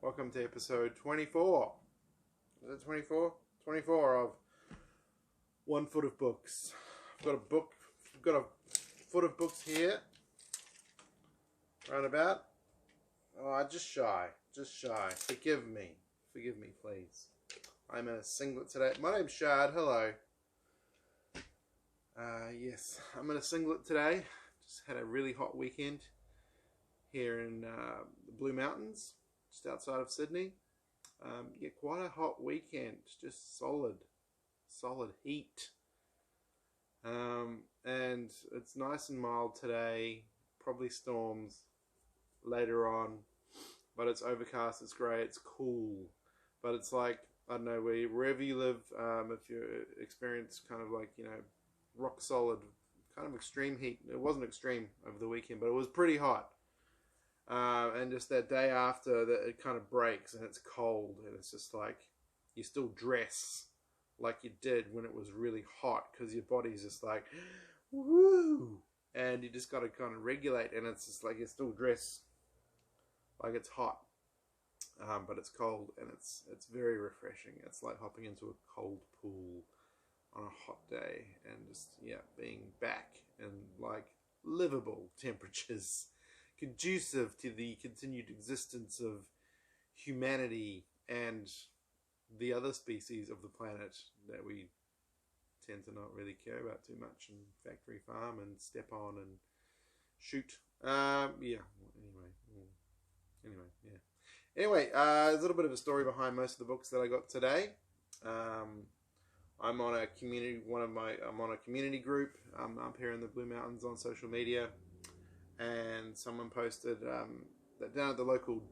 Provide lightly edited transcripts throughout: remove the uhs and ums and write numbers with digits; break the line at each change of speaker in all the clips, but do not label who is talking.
Welcome to episode 24. Is it 24? 24 of 1 Foot of Books. I've got a foot of books here. Round about. Oh, just shy. Forgive me, please. I'm in a singlet today. My name's Shard. Hello. Yes, I'm in a singlet today. Just had a really hot weekend here in the Blue Mountains, just outside of Sydney. Yeah, quite a hot weekend. Just solid heat. And it's nice and mild today. Probably storms later on, but it's overcast. It's grey. It's cool, but it's like, I don't know, wherever you live, if you experience kind of like, rock solid, kind of extreme heat. It wasn't extreme over the weekend, but it was pretty hot. And just that day after, that it kind of breaks and it's cold, and it's just like you still dress like you did when it was really hot, because your body's just like, woo, and you just got to kind of regulate, and it's just like you still dress like it's hot, but it's cold, and it's very refreshing. It's like hopping into a cold pool on a hot day, and just, yeah, being back in like livable temperatures, conducive to the continued existence of humanity and the other species of the planet that we tend to not really care about too much, and factory farm and step on and shoot. Anyway, there's a little bit of a story behind most of the books that I got today. I'm on a community group up here in the Blue Mountains on social media, and someone posted that down at the local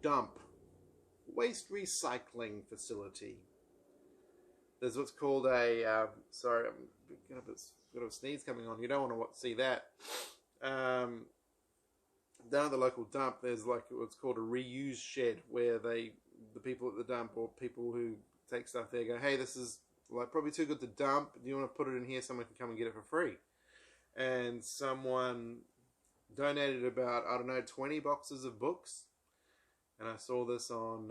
waste recycling facility, there's what's called a sorry, I'm got a sneeze coming on. You don't want to see that. Down at the local dump, there's like what's called a reuse shed, where the people at the dump, or people who take stuff there, go, hey, this is like probably too good to dump. Do you want to put it in here? Someone can come and get it for free. And someone donated about, 20 boxes of books. And I saw this on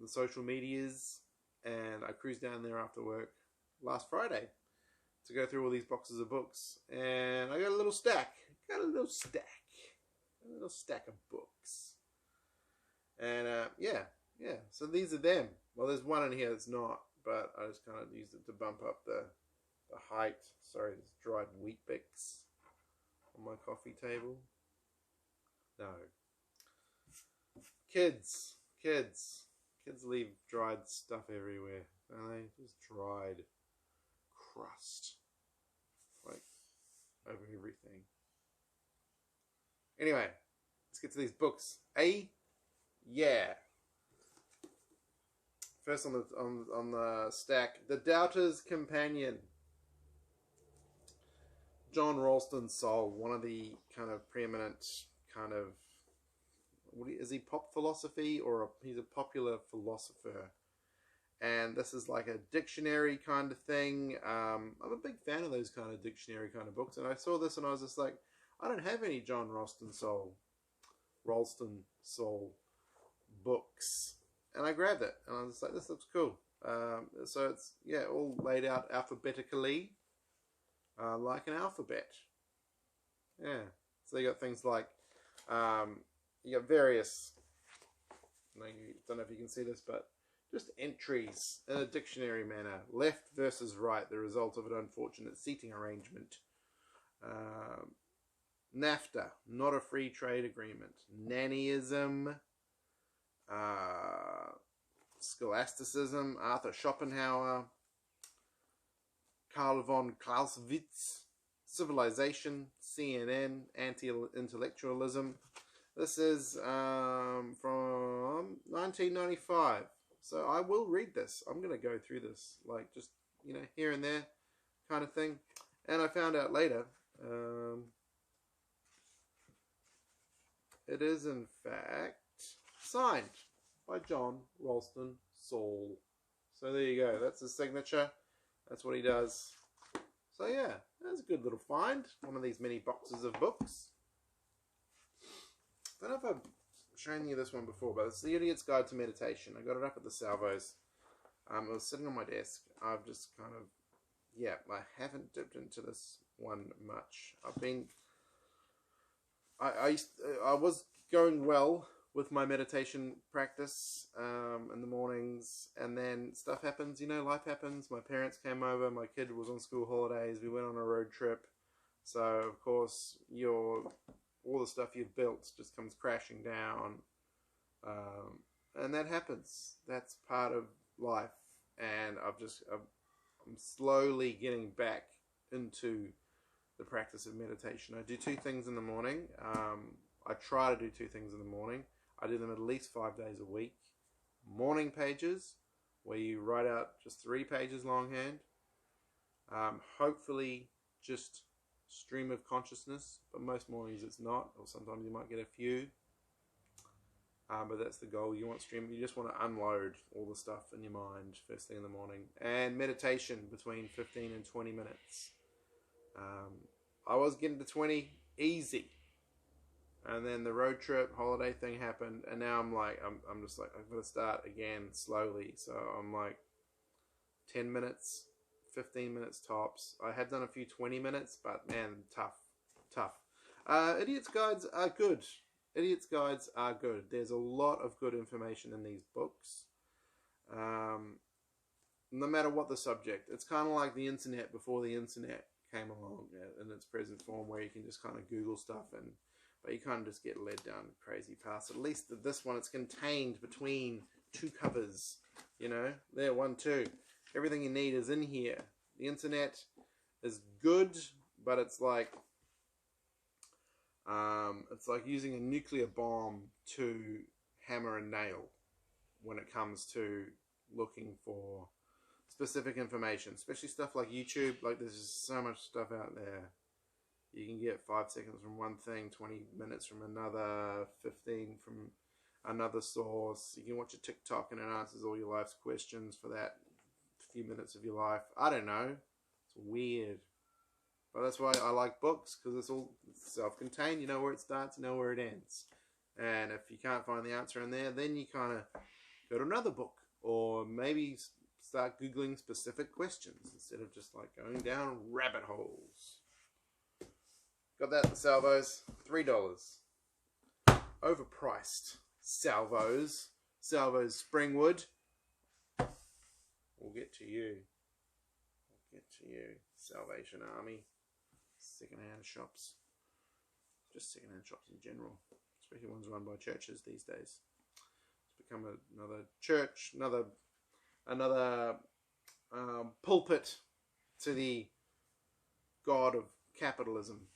the social medias, and I cruised down there after work last Friday to go through all these boxes of books, and I got a little stack. A little stack of books. And yeah, so these are them. Well, there's one in here that's not, but I just kind of used it to bump up the height. Sorry, there's dried wheat bix on my coffee table. No. Kids leave dried stuff everywhere, don't they? Just dried crust, like, over everything. Anyway, let's get to these books. Yeah. First on the stack, The Doubter's Companion. John Ralston Saul, one of the kind of preeminent kind of, is he pop philosophy, or he's a popular philosopher? And this is like a dictionary kind of thing. I'm a big fan of those kind of dictionary kind of books, and I saw this and I was just like, I don't have any John Ralston Saul books, and I grabbed it and I was like, this looks cool. So it's, yeah, all laid out alphabetically, like an alphabet. Yeah, so you got things like, you got various, I don't know if you can see this, but just entries in a dictionary manner. Left versus right, the result of an unfortunate seating arrangement. NAFTA, not a free trade agreement. Nannyism. Scholasticism, Arthur Schopenhauer. Karl von Clausewitz. Civilization, CNN, anti-intellectualism. This is from 1995. So I will read this. I'm going to go through this, like, just, here and there kind of thing. And I found out later, it is in fact signed by John Ralston Saul. So there you go. That's his signature. That's what he does. So yeah, that's a good little find. One of these mini boxes of books. I don't know if I've shown you this one before, but it's The Idiot's Guide to Meditation. I got it up at the Salvos. It was sitting on my desk. I've just kind of, I haven't dipped into this one much. I was going well with my meditation practice in the mornings, and then stuff happens, life happens. My parents came over, my kid was on school holidays, we went on a road trip, so of course all the stuff you've built just comes crashing down, and that happens. That's part of life, and I'm slowly getting back into the practice of meditation. I do 2 things in the morning. I try to do 2 things in the morning. I do them at least 5 days a week. Morning pages, where you write out just 3 pages longhand. Hopefully just stream of consciousness, but most mornings it's not, or sometimes you might get a few. But that's the goal. You just want to unload all the stuff in your mind first thing in the morning. And meditation between 15 and 20 minutes. I was getting to 20 easy, and then the road trip holiday thing happened, and now I'm just like, I've got to start again slowly. So I'm like 10 minutes, 15 minutes tops. I have done a few 20 minutes, but man, tough. Idiot's Guides are good. There's a lot of good information in these books. No matter what the subject. It's kind of like the internet before the internet came along in its present form, where you can just kind of Google stuff, but you can't just get led down crazy paths. At least this one, it's contained between 2 covers. There, 1, 2. Everything you need is in here. The internet is good, but it's like using a nuclear bomb to hammer a nail when it comes to looking for specific information, especially stuff like YouTube. Like, there's just so much stuff out there. You can get 5 seconds from one thing, 20 minutes from another, 15 from another source. You can watch a TikTok and it answers all your life's questions for that few minutes of your life. I don't know. It's weird. But that's why I like books, because it's all self-contained. You know where it starts, you know where it ends. And if you can't find the answer in there, then you kind of go to another book, or maybe start Googling specific questions instead of just like going down rabbit holes. Got that at the Salvos, $3. Overpriced Salvos Springwood. We'll get to you. Salvation Army. Secondhand shops. Just secondhand shops in general. Especially ones run by churches these days. It's become another church, another pulpit to the god of capitalism.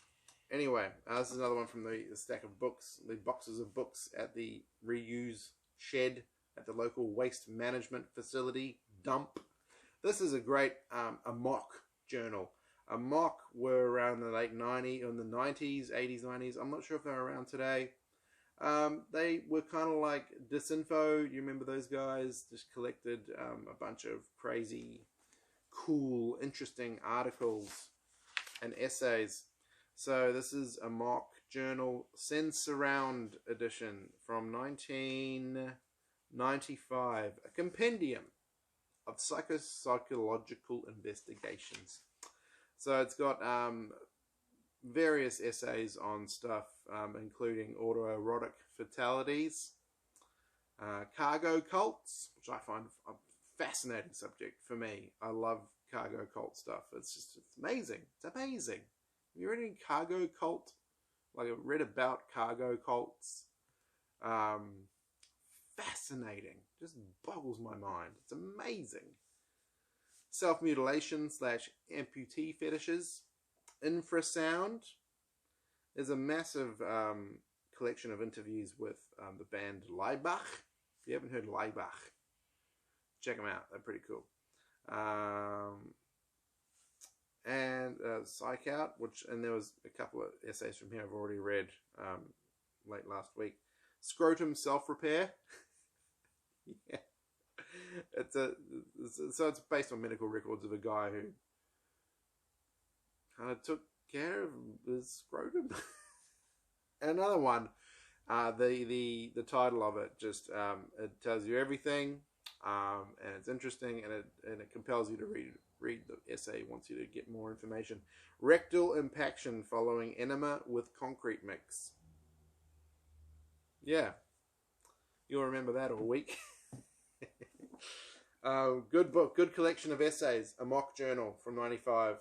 Anyway, this is another one from the stack of books, the boxes of books at the reuse shed at the local waste management facility dump. This is a great Amok journal. Amok were around the late 90s, in the 90s, 80s, 90s. I'm not sure if they're around today. They were kind of like Disinfo. You remember those guys? Just collected a bunch of crazy, cool, interesting articles and essays. So this is a Amok journal, Sensurround edition from 1995. A compendium of psychological investigations. So it's got various essays on stuff, including autoerotic fatalities, cargo cults, which I find a fascinating subject for me. I love cargo cult stuff. It's amazing. It's amazing. Have you read any cargo cult? Like, I've read about cargo cults. Fascinating. Just boggles my mind. It's amazing. Self-mutilation / amputee fetishes. Infrasound. There's a massive collection of interviews with the band Laibach. If you haven't heard Laibach, check them out. They're pretty cool. And Psych Out, and there was a couple of essays from here I've already read late last week. Scrotum Self-Repair. Yeah. So it's based on medical records of a guy who kind of took care of his scrotum. And another one, The title of it just it tells you everything, and it's interesting, and it compels you to read the essay. Wants you to get more information. Rectal impaction following enema with concrete mix. Yeah, you'll remember that all week. Good book, good collection of essays. Amok Journal from '95.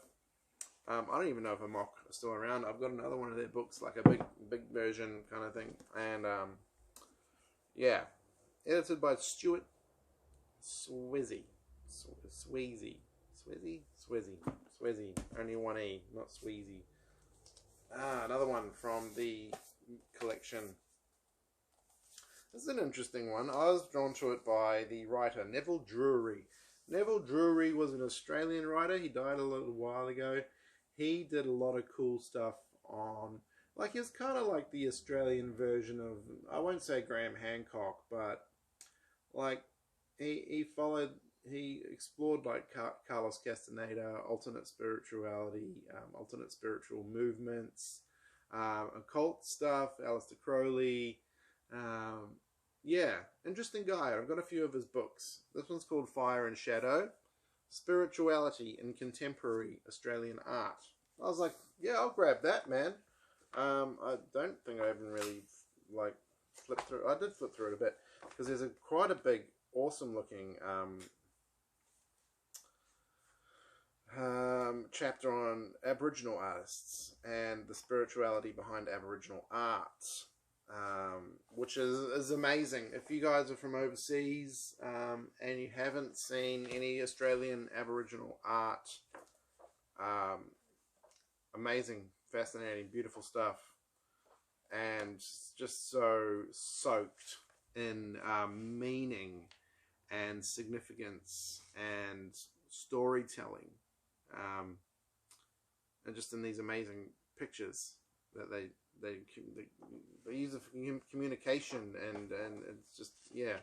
I don't even know if Amok is still around. I've got another one of their books, like a big version kind of thing. And yeah, edited by Stuart Swizzy. Only one E, not Sweezy. Another one from the collection. This is an interesting one. I was drawn to it by the writer Nevill Drury. Nevill Drury was an Australian writer. He died a little while ago. He did a lot of cool stuff on, like, he was kind of like the Australian version of, I won't say Graham Hancock, but like he explored like Carlos Castaneda, alternate spirituality, alternate spiritual movements, occult stuff, Aleister Crowley. Yeah, interesting guy. I've got a few of his books. This one's called Fire and Shadow, Spirituality in Contemporary Australian Art. I was like, yeah, I'll grab that, man. I don't think I even really like flipped through. I did flip through it a bit because there's quite a big, awesome looking chapter on Aboriginal artists and the spirituality behind Aboriginal art. Which is amazing. If you guys are from overseas and you haven't seen any Australian Aboriginal art, amazing, fascinating, beautiful stuff, and just so soaked in meaning and significance and storytelling, and just in these amazing pictures that they use it for communication, and it's just, yeah,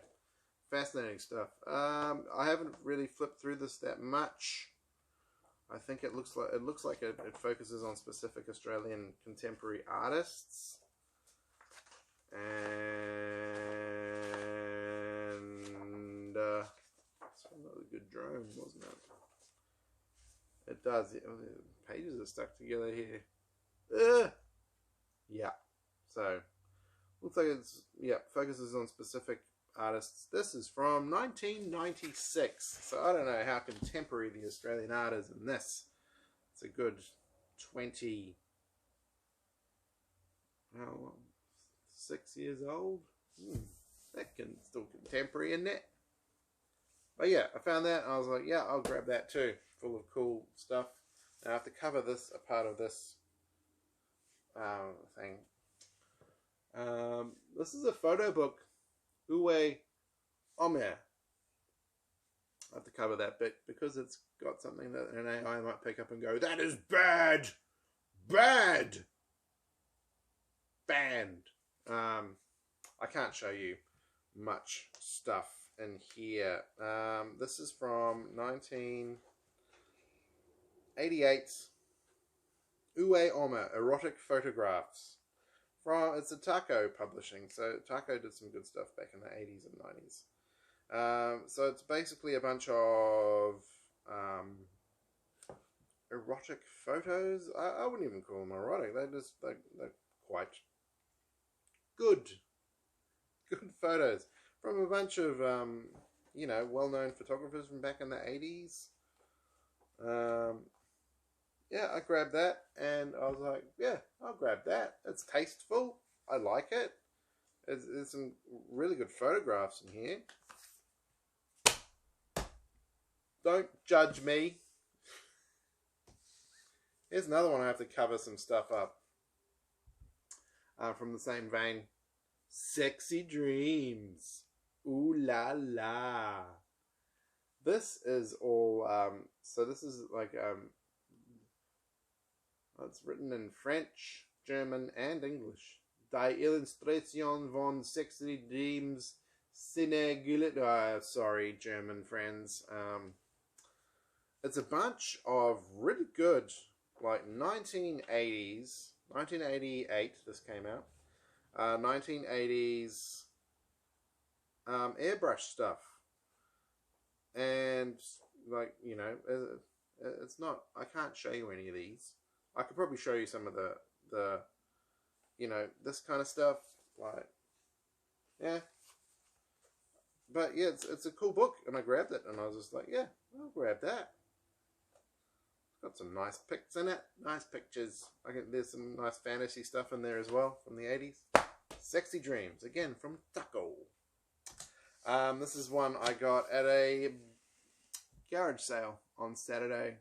fascinating stuff. I haven't really flipped through this that much. I think it looks like it focuses on specific Australian contemporary artists, and it's another good drone, wasn't it? It does. The pages are stuck together here. Ugh. Yeah, so looks like it's, yeah, focuses on specific artists. This is from 1996, so I don't know how contemporary the Australian art is in this. It's a good 6 years old. That can still contemporary, isn't it? But yeah, I found that and I was like, yeah, I'll grab that too. Full of cool stuff. Now I have to cover this, a part of this thing. This is a photo book. Uwe Ommer. I have to cover that bit because it's got something that an AI might pick up and go, that is bad! Bad! Banned. I can't show you much stuff in here. This is from 1988. Uwe Ommer, Erotic Photographs. It's a Taco publishing, so Taco did some good stuff back in the 80s and 90s. So it's basically a bunch of erotic photos. I wouldn't even call them erotic. They're quite good photos from a bunch of well-known photographers from back in the 80s. Yeah, I grabbed that, and I was like, yeah, I'll grab that. It's tasteful. I like it. There's some really good photographs in here. Don't judge me. Here's another one I have to cover some stuff up. From the same vein. Sexy Dreams. Ooh la la. This is all, so this is like, it's written in French, German, and English. Die Illustration von Sexy Dreams Sénégalais. Sorry, German friends. It's a bunch of really good, like 1980s, 1988 this came out. 1980s airbrush stuff. And, like, you know, it's not, I can't show you any of these. I could probably show you some of the you know, this kind of stuff. Like, yeah. But, yeah, it's a cool book. And I grabbed it, and I was just like, yeah, I'll grab that. Got some nice pics in it. Nice pictures. There's some nice fantasy stuff in there as well from the 80s. Sexy Dreams, again, from Taco. This is one I got at a garage sale on Saturday.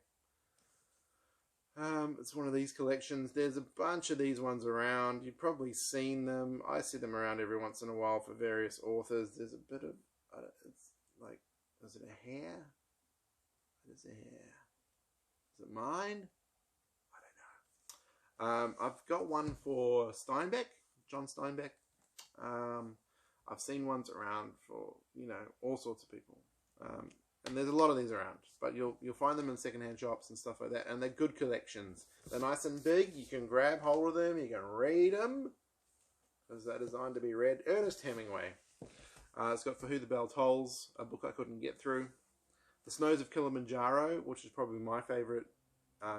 It's one of these collections. There's a bunch of these ones around. You've probably seen them. I see them around every once in a while for various authors. There's a bit of, it's like, is it a hair? What is a hair? Is it mine? I don't know. I've got one for Steinbeck, John Steinbeck. I've seen ones around for, you know, all sorts of people. And there's a lot of these around, but you'll find them in secondhand shops and stuff like that. And they're good collections. They're nice and big. You can grab hold of them. You can read them, because they're designed to be read. Ernest Hemingway. It's got For Who the Bell Tolls, a book I couldn't get through. The Snows of Kilimanjaro, which is probably my favourite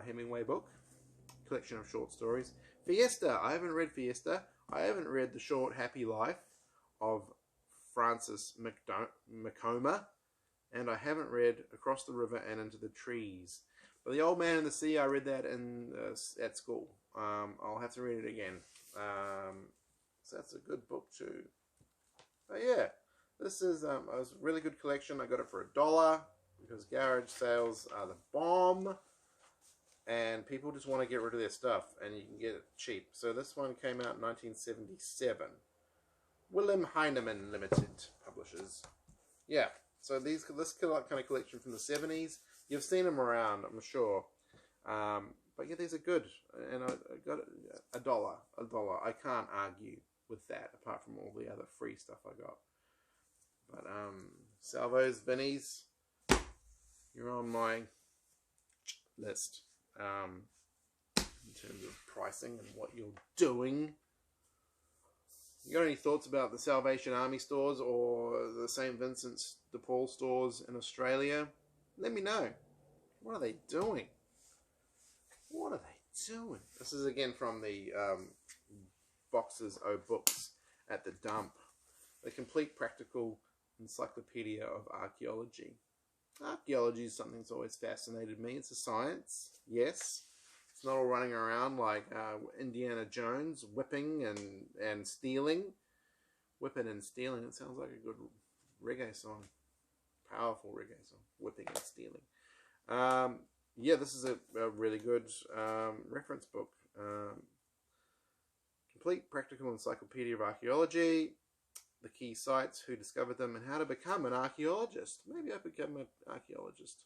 Hemingway book. Collection of short stories. Fiesta. I haven't read Fiesta. I haven't read The Short Happy Life of Francis McComber. And I haven't read Across the River and Into the Trees. But The Old Man and the Sea, I read that at school. I'll have to read it again. So that's a good book too. But yeah, this is a really good collection. I got it for $1 because garage sales are the bomb. And people just want to get rid of their stuff, and you can get it cheap. So this one came out in 1977. Willem Heinmann Limited publishers. Yeah. So this kind of collection from the 70s, you've seen them around, I'm sure. But yeah, these are good. And I got $1. I can't argue with that, apart from all the other free stuff I got. But Salvos, Vinnies, you're on my list. In terms of pricing and what you're doing. You got any thoughts about the Salvation Army stores or the St. Vincent's de Paul stores in Australia? Let me know. What are they doing? What are they doing? This is again from the Boxers O Books at the Dump. The Complete Practical Encyclopaedia of Archeology. Archeology is something that's always fascinated me. It's a science, yes. It's not all running around like Indiana Jones, whipping and stealing. Whipping and stealing, it sounds like a good reggae song. Powerful reggae song. Whipping and stealing. Yeah, this is a really good reference book. Complete Practical Encyclopedia of Archeology. The key sites, who discovered them, and how to become an archaeologist. Maybe I become an archaeologist.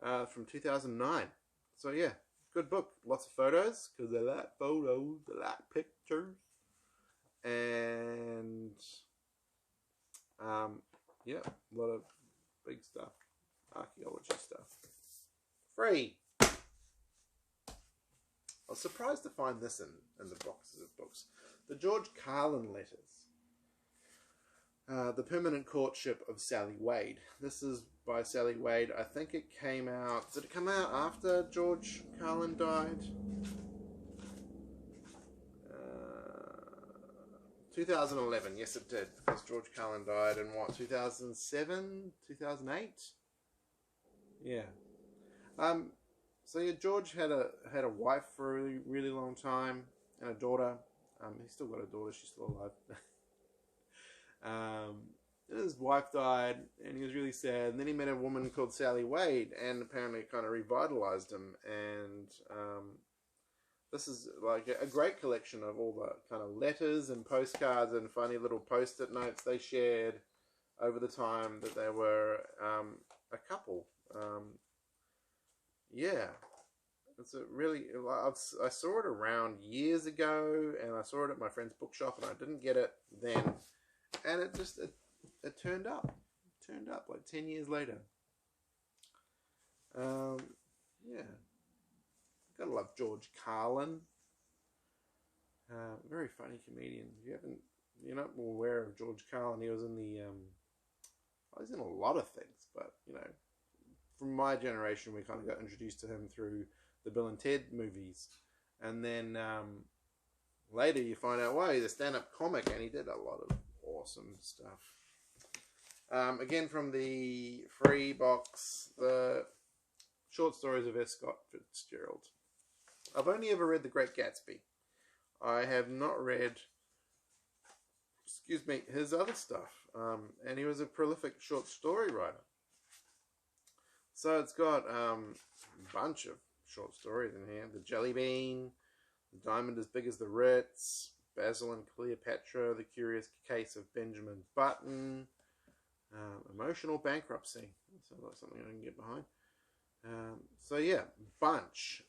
From 2009. So yeah, good book. Lots of photos, because they like photos, they like pictures. And yeah, a lot of big stuff. Archaeology stuff. Free. I was surprised to find this in the boxes of books. The George Carlin letters. The Permanent Courtship of Sally Wade. This is by Sally Wade. I think it came out... Did it come out after George Carlin died? 2011. Yes, it did. Because George Carlin died in what? 2007? 2008? Yeah. So yeah, George had a wife for a really, really long time and a daughter. He's still got a daughter. She's still alive. And his wife died, and he was really sad. And then he met a woman called Sally Wade, and apparently it kind of revitalized him. And this is like a great collection of all the kind of letters and postcards and funny little post-it notes they shared over the time that they were a couple. Yeah. It's a really... I saw it around years ago, and I saw it at my friend's bookshop, and I didn't get it then. And it just... It turned up. It turned up like 10 years later. Yeah. Gotta love George Carlin. Very funny comedian. You're not aware of George Carlin. He was in he's in a lot of things, but from my generation, we kind of got introduced to him through the Bill and Ted movies, and then later you find out why he's a stand-up comic, and he did a lot of awesome stuff. Again, from the free box, the short stories of F. Scott Fitzgerald. I've only ever read The Great Gatsby. I have not read, his other stuff. And he was a prolific short story writer. So it's got a bunch of short stories in here. The Jelly Bean, The Diamond as Big as the Ritz, Basil and Cleopatra, The Curious Case of Benjamin Button, Emotional Bankruptcy. That sounds like something I can get behind. So yeah,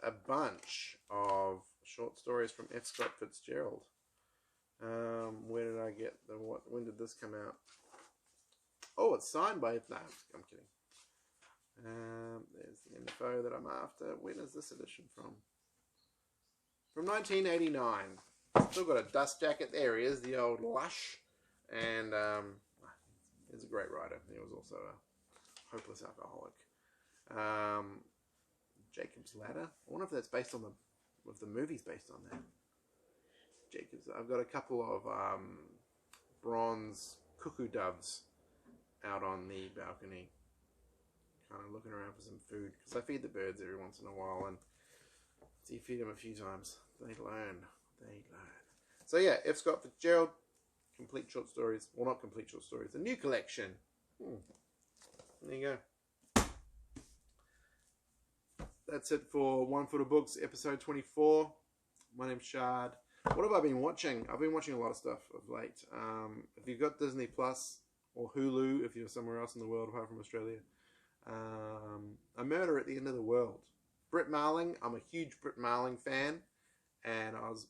a bunch of short stories from F. Scott Fitzgerald. Where did I get when did this come out? Oh, it's signed by, no, I'm kidding. There's the info that I'm after. When is this edition from? From 1989. Still got a dust jacket. There he is, the old Lush. And he's a great writer. He was also a hopeless alcoholic. Jacob's Ladder. I wonder if that's based on the movie's based on that. I've got a couple of bronze cuckoo doves out on the balcony, kind of looking around for some food, because I feed the birds every once in a while, and so you feed them a few times, they learn. So yeah, F. Scott Fitzgerald, complete short stories. Well, not complete short stories, a new collection. There you go. That's it for One Foot of Books, episode 24. My name's Shard. What have I been watching? I've been watching a lot of stuff of late. If you've got Disney Plus, or Hulu, if you're somewhere else in the world apart from Australia, A Murder at the End of the World. Brit Marling. I'm a huge Brit Marling fan, and I was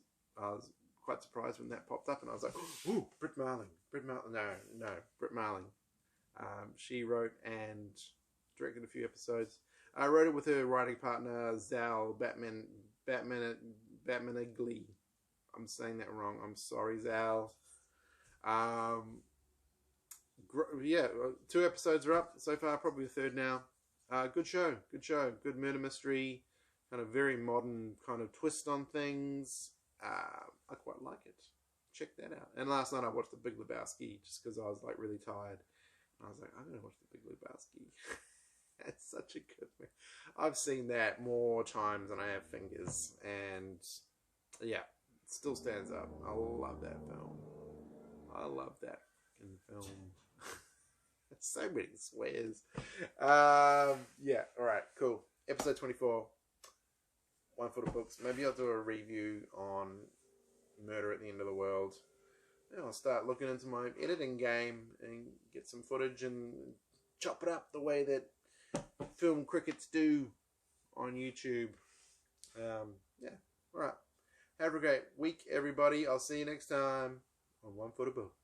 quite surprised when that popped up, and I was like, ooh, Brit Marling. Brit Marling. She wrote and directed a few episodes. I wrote it with her writing partner, Zal Batmanigli. I'm saying that wrong. I'm sorry, Zal. Yeah, 2 episodes are up so far, probably the 3rd now. Good show. Good murder mystery, kind of very modern kind of twist on things. I quite like it. Check that out. And last night I watched The Big Lebowski just because I was like really tired. And I was like, I'm going to watch The Big Lebowski. It's such a good movie. I've seen that more times than I have fingers. And yeah, it still stands up. I love that film. I love that fucking film. So many swears. Yeah, alright, cool. Episode 24. One Foot of Books. Maybe I'll do a review on Murder at the End of the World. And I'll start looking into my editing game and get some footage and chop it up the way that film crickets do on YouTube. Yeah, alright. Have a great week, everybody. I'll see you next time on One Foot of Books.